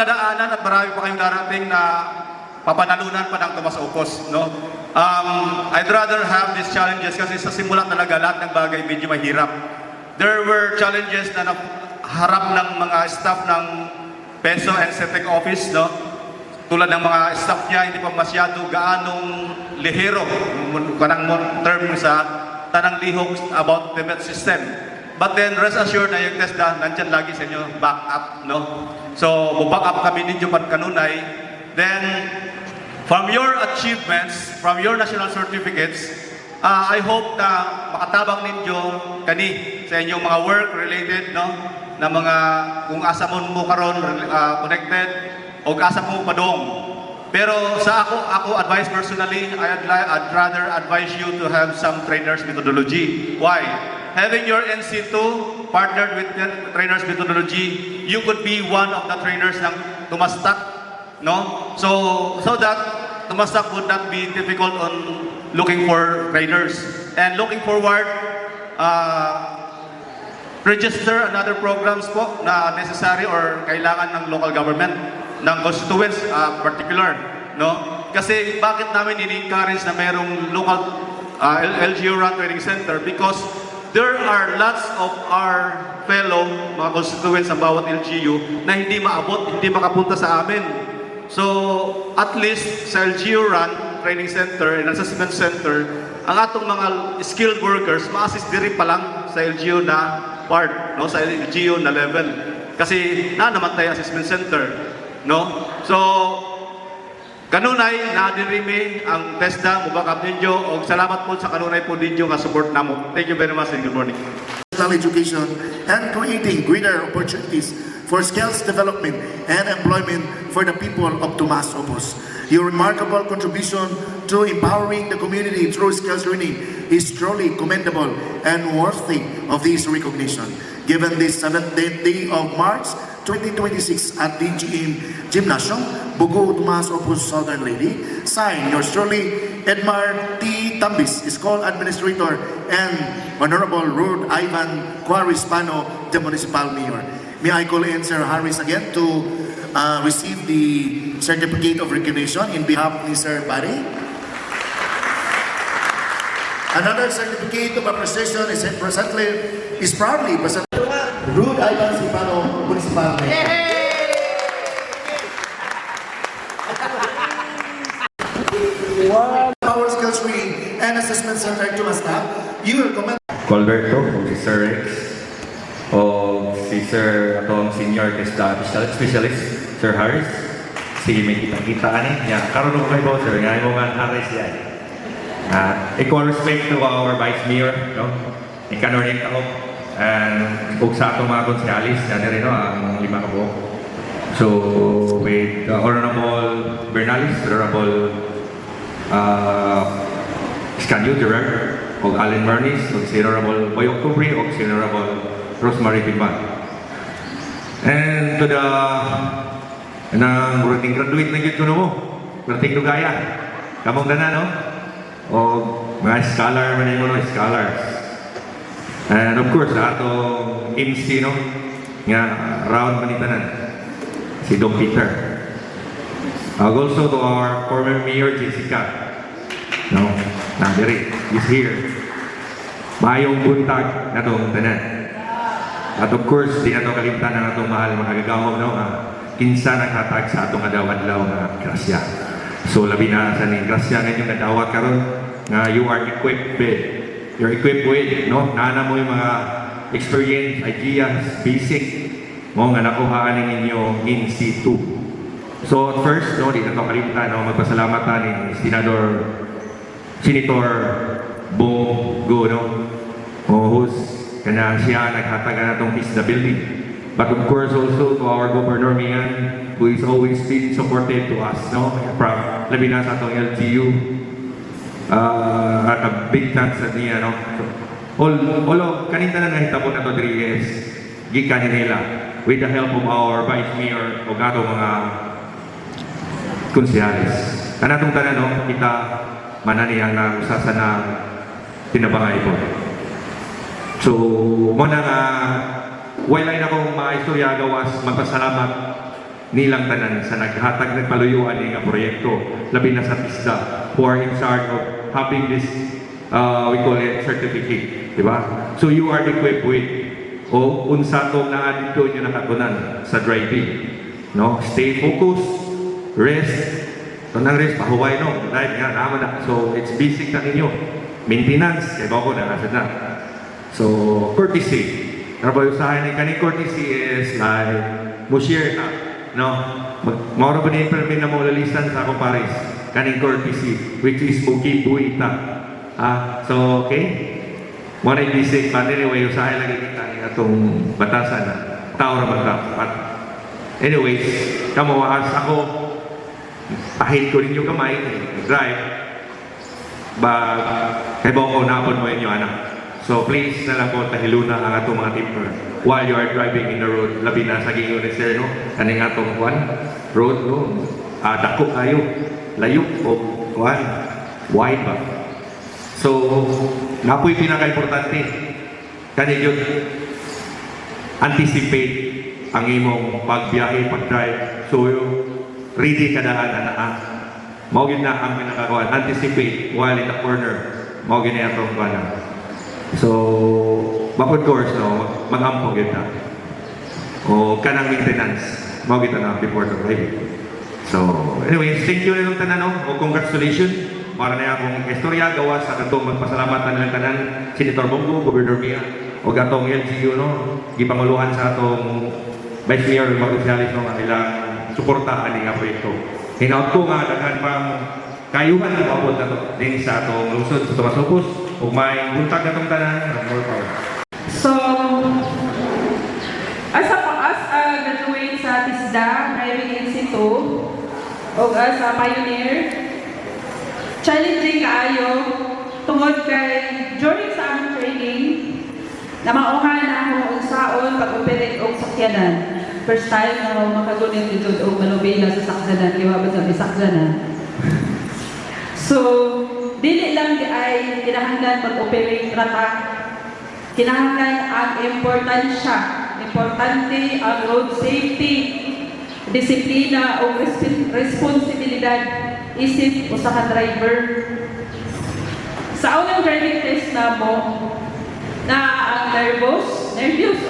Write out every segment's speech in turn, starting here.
pagdadaanan at marami pa kayong darating na papanalunan pa ng Tomas Ocos, no? I'd rather have these challenges kasi sa simula talaga lahat ng bagay medyo mahirap. There were challenges na harap ng mga staff ng Peso and Setec Office, no? Tulad ng mga staff niya, hindi pa masyado gaanong lihero, kanang term sa tanang lihok about the med system. But then, rest assured na yung TESDA, nandyan lagi sa inyo, back up, no? So, back up kami ninyo kanunay. Then, from your achievements, from your national certificates, I hope na makatabang ninyo kani sa inyong mga work-related, no? Na mga, kung asa mo karon connected, o asa mo padong. Pero sa ako advice personally, I'd rather advise you to have some trainers methodology. Why? Having your NC2 partnered with trainers methodology, you could be one of the trainers ng Tumastak, no? So that Tumastak would not be difficult on looking for trainers. And looking forward, register another programs po na necessary or kailangan ng local government, ng constituents particular, no? Kasi bakit namin ini-encourage na mayroong local LGU run training center? Because there are lots of our fellow mga constituents ng bawat LGU na hindi maabot, hindi makapunta sa amin. So, at least sa LGU run training center and assessment center, ang atong mga skilled workers ma-assist diri pa lang sa LGU na part, no, sa LGU na level. Kasi naman tayo assessment center, no? So, kanunay na dirimi ang TESDA, mubakap ninyo, o salamat po sa kanunay po ninyo nga support namo. Thank you very much and good morning. Education and creating greater opportunities for skills development and employment for the people of Tomas Ocos. Your remarkable contribution to empowering the community through skills training is truly commendable and worthy of this recognition. Given this 7th day of March 2026 at DGM Gymnasium, Bugo Tomas Ocos Southern Lady, signed yours truly, Edmar T. Tambis, School Administrator, and Honorable Rod Ivan Cuarispano, the Municipal Mayor. May I call in Sir Harris again to receive the certificate of recognition in behalf of Sir Barry. Another certificate of appreciation is proudly presented to Rod Ivan Cuarispano, Municipal Mayor. Power Skills Training and Assessment Center to Tumastak, you will comment. Colberto, o si Sir Rex, o si Sir atong Senior TESDA Specialist, Sir Harris. Sige, may kita-kita ani. Yan, karoon ko kayo, Sir. Ngayon mo nga Harris yan. Equal respect to our Vice Mayor, no? Ikanornik ako. And kung sa atong mga konsehalis, yan rin, no? Ang 5 ka po. So, with Honorable Bernalis, Honorable Scanio Gerard, o Allen Marnis, o si Honorable Boy Octobre, o si Honorable Rosemary Pinman. And to the rating graduate na yun ko na mo, rating Lugaya, kamong na no? O mga scholar man mo, no? Scholars. And of course, atong MC, no? Nga round manitanan, si Dom Peter. Also to our former Mayor Jessica, no, nandiri, is here. Mayong buntag na itong tanan. At of course, di na ito kalimtan ng itong mahal mga gagawang, no, kinsa naghatag sa itong adawad-law na grasya. So labi na sa ning grasya ngayon nadawat karon nga you are equipped with. You're equipped with, no, nana mo yung mga experience, ideas, basic mo nga nakuhaan ninyo in situ. So at first, no, di na ito kalimtan, no, magpasalamatan ni Senator Bong Go, no, who's kana siya naghatag na itong peace the building. But of course also to our Governor Mian, who is always been supportive to us, no, from labi na sa itong LGU, at a big thanks sa niya, no. All kanina na nahitabo na ito 3 years, gikan nila with the help of our Vice Mayor o gato mga konsehalis. Kanatong tanan, no, kita mananiyang na usasa na tinabangay ko. So, muna nga, while ay na kong mga istorya gawas, magpasalamat nilang tanan sa naghatag ng paluyuan nga proyekto, labi na sa TISDA, who are in charge of having this, we call it certificate, di ba? So you are equipped with, o unsa to na dito nyo nakatunan sa driving, no? Stay focused, rest, tanang rest, pahuway no, drive nga, naman na. So it's basic na ninyo. Maintenance, kaya ba ko na, nasa na. So, courtesy. Ano ba yung sa akin? Kaning courtesy is like, mo share na, no? Maura ba niya yung permin na mo lalisan sa akong pares? Kaning courtesy, which is mo keep buhay na. So, okay? Muna yung basic, but anyway, yung sa akin lagi kita itong batasan na. Tao na ba? But, anyways, kamawaas ako, ahit ko rin yung kamay, drive, but, kaya ba ko napon mo inyo, anak? So please na lang po tahiluna ang atong mga tipper while you are driving in the road. Labi na sa gingon ni Sir, no? Kaning atong road, no? Dako kayo, layo o wide ba? So, napoy pinaka-importante. Kani yun, anticipate ang imong pagbiyahe, pag-drive. So, ready ka daan na mao gid na ang pinakakuan. Anticipate while in the corner. Mao gid na atong kuan. So, backward course, no, mag-ampong yun na. O kanang maintenance, mga kita na before the driving. So, anyways, thank you na tanan, no? O congratulations. Para na akong istorya, gawa sa katong magpasalamat na nilang tanan, Senator Bongo, Governor Mia, o gatong LGU, no? Gipanguluhan sa atong Vice Mayor, mga opisyalis, no? Ang ilang suporta aning nga proyekto. Hinaut ko nga, daghan pang kayuhan na mabot na to din sa atong lungsod sa Tomas Opus. Kung may buntag na itong tanan, more power. So, as a graduate sa TISDA, Driving Institute, o as a pioneer, challenging kaayo tungod kay during sa aming training, na mauhan na ako unsaon pag-operate og sakyanan. First time na ako makagunit dito og malubila sa sakyanan, kaya ba sa sakyanan. So, dili lang ay kinahanglan mag-operate rata. Kinahanglan ang importansya. Importante ang road safety, disiplina o responsibilidad isip o sa driver. Sa unang driving test na mo, na ang nervous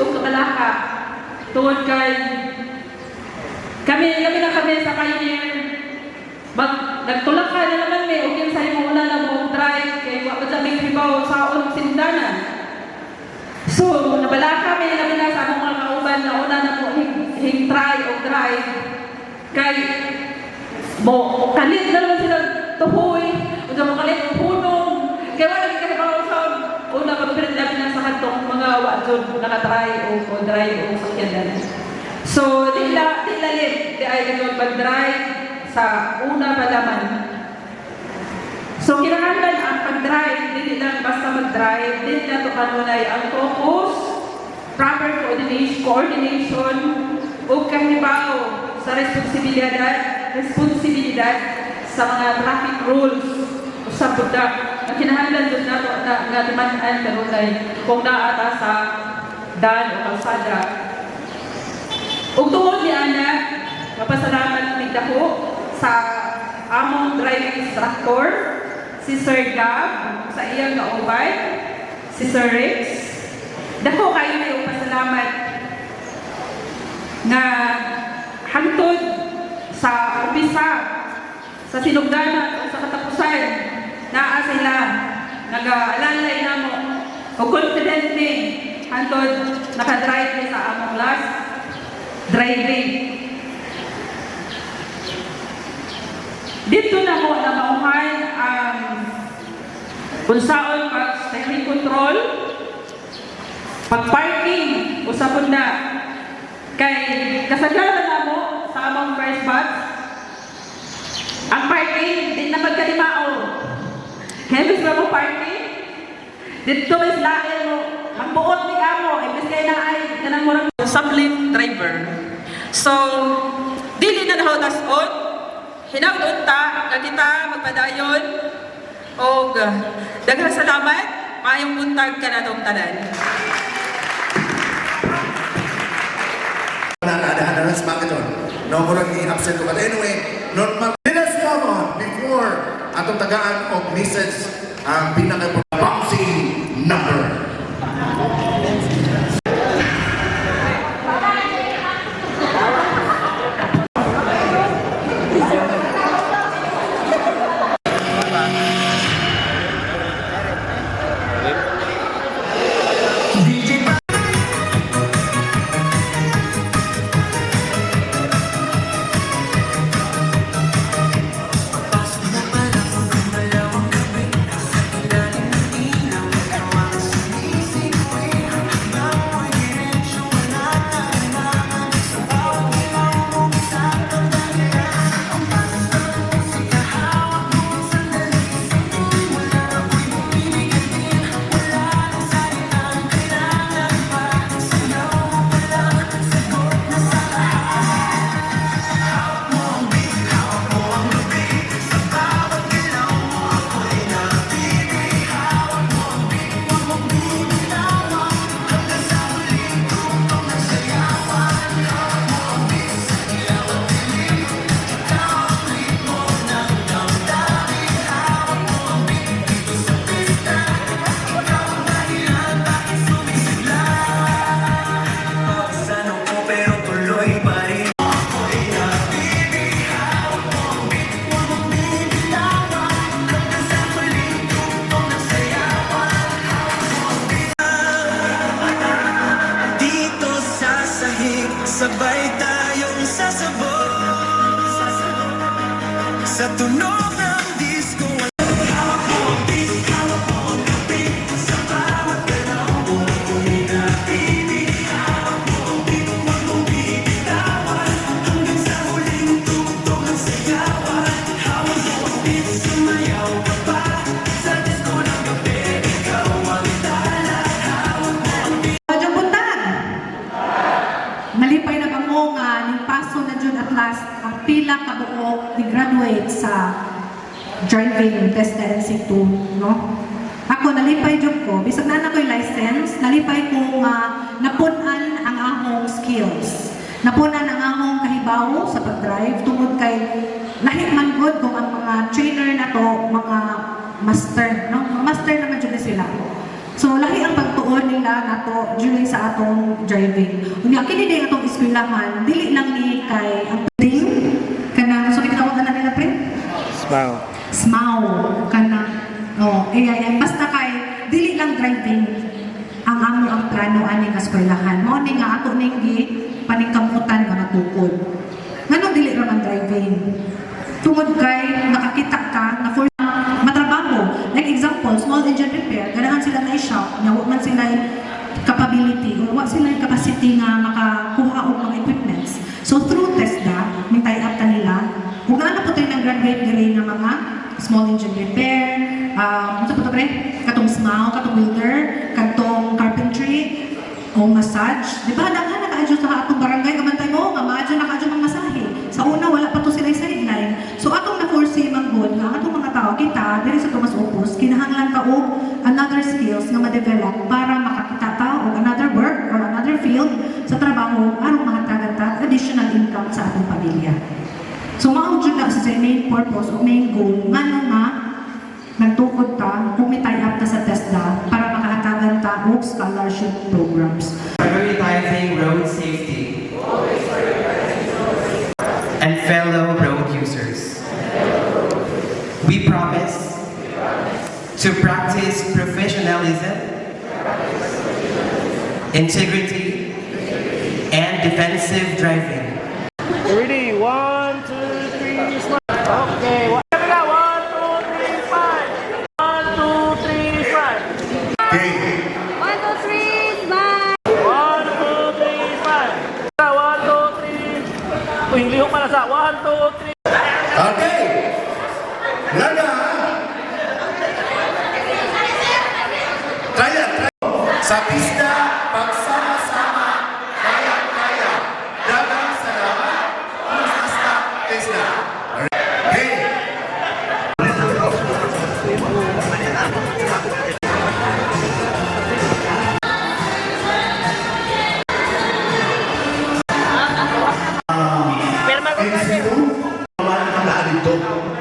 o kabalaka tungod kay kami sa pioneer nagtulak ka na naman may okay sa imo una na mo drive kay wa pa sa may pribaw sa unang sindanan. So nabalaka may namin na sa among mga kauban na una na mo try o drive kay mo kalit na naman sila tuhoy o sa mo kalit o punong kaya wala ka kabaw sa una pag-pirit namin na sa kantong mga wajod nakatry o drive o sakyanan. So di lalit di ay ganun mag-drive sa una pa naman. So, kinahanglan ang pag-drive, hindi lang basta mag-drive, hindi na ito kanunay ang focus, proper coordination, o kahibaw sa responsibilidad sa mga traffic rules o sa budak. Ang kinahanglan doon na ito na timanaan kanunay kung naata sa daan o kalsada. Ug tungod ni Ana, mapasalamat ni Dako sa among driving instructor, si Sir Gab, sa iyang kaubay, si Sir Rex. Dako kayo na yung pasalamat nga hangtod sa umpisa, sa sinugdanan, sa katapusan, naa sila nag-aalalay na mo o confidently hangtod nakadrive ni sa among last driving. Dito na mo na mauhan ang unsaon pag-steering control, pag-parking, usapon na. Kay kasagaran na mo sa among first batch, ang parking, di na magkalimao. Kaya bis na mo parking, dito is lain mo, magbuot ni amo, ibis kayo na ay, kanang murang sublim driver. So, dili na nahotas on, hinagdun ta, nga kita magpadayon, o daghang salamat, maayong buntag ka na itong tanan. Nakadahan na sa Makaton. No, murag i-absent ko. But anyway, normal. Let us move on before atong tagaan og message ang pinaka-bouncing number. Sabay tayong sasabog sa tunog ng disco. Hawak mo ang beat, hawak mo ang beat. Sa bawat galaw mo, uminapibig. Hawak mo ang beat, huwag mong bibitawan. Hanggang sa huling tugtog ng sigawan. Hawak mo ang beat, sumayaw ka pa. Sa disco ng gabi, ikaw ang tala. Hawak mo ang beat. Medyo buntag. Malipay na bango nga ning paso na jud at last ang pila ka buok ni graduate sa driving test na NC2, no? Ako nalipay jud ko bisag na ko'y license, nalipay ko nga napunan ang among skills. Napunan ang among kahibaw sa pag-drive tungod kay lahi man gud kung ang mga trainer na to mga master, no? Mga master naman jud sila. So, lahi ang pagtuon nila nato during sa atong driving. Unya, kini din atong eskwelahan, dili lang ni kay ang ding, kanang, so kitawag na nila, pre? Smile. Smile, kanang, basta kay, dili lang driving ang amo ang plano ani nga eskwelahan. Mao ni nga ato ning paningkamutan nga natukod. Ngano dili ra man driving? Tungod kay nakakita ka na for matrabaho. Like example, small engine repair, ganahan sila na i-shop, nga wa man sila capability or wa sila capacity nga makakuha og mga equipments. So through TESDA, may tie-up ta nila. Kung ano po tayo nag-graduate diri nga mga small engine repair, ano po ito pre? Katong SMAO, katong welder, katong carpentry, o massage. Di ba, daghan naka-adjust sa atong barangay, kamantay mo, ma-adjust naka-adjust ang masahe. Sa una, wala pa to sila sideline. So atong na-foresee manggod nga atong mga tao, kita, diri sa Tomas Opus, kinahanglan ka og another skills nga ma-develop para makakita ta og another work or another field sa trabaho aron mahatagan ta additional income sa atong pamilya. So mao jud na sa main purpose o main goal ngano nga nagtukod ta kung may tie-up ta sa TESDA para makahatagan ta og scholarship programs. Prioritizing road safety and fellow road users. We promise to practice professionalism, integrity, and defensive driving. Ready? 1, 2, 3, smile. Okay. 1, 2, 3, smile. 1, 2, 3, smile. Okay. 1, 2, 3, smile! 1, 2, 3, smile. 1, 2, 3. Uy, lihok pala sa 1, 2, 3. Okay. Laga. Try it. Sa pista, pagsama-sama, kaya-kaya. Dagang sa Joe.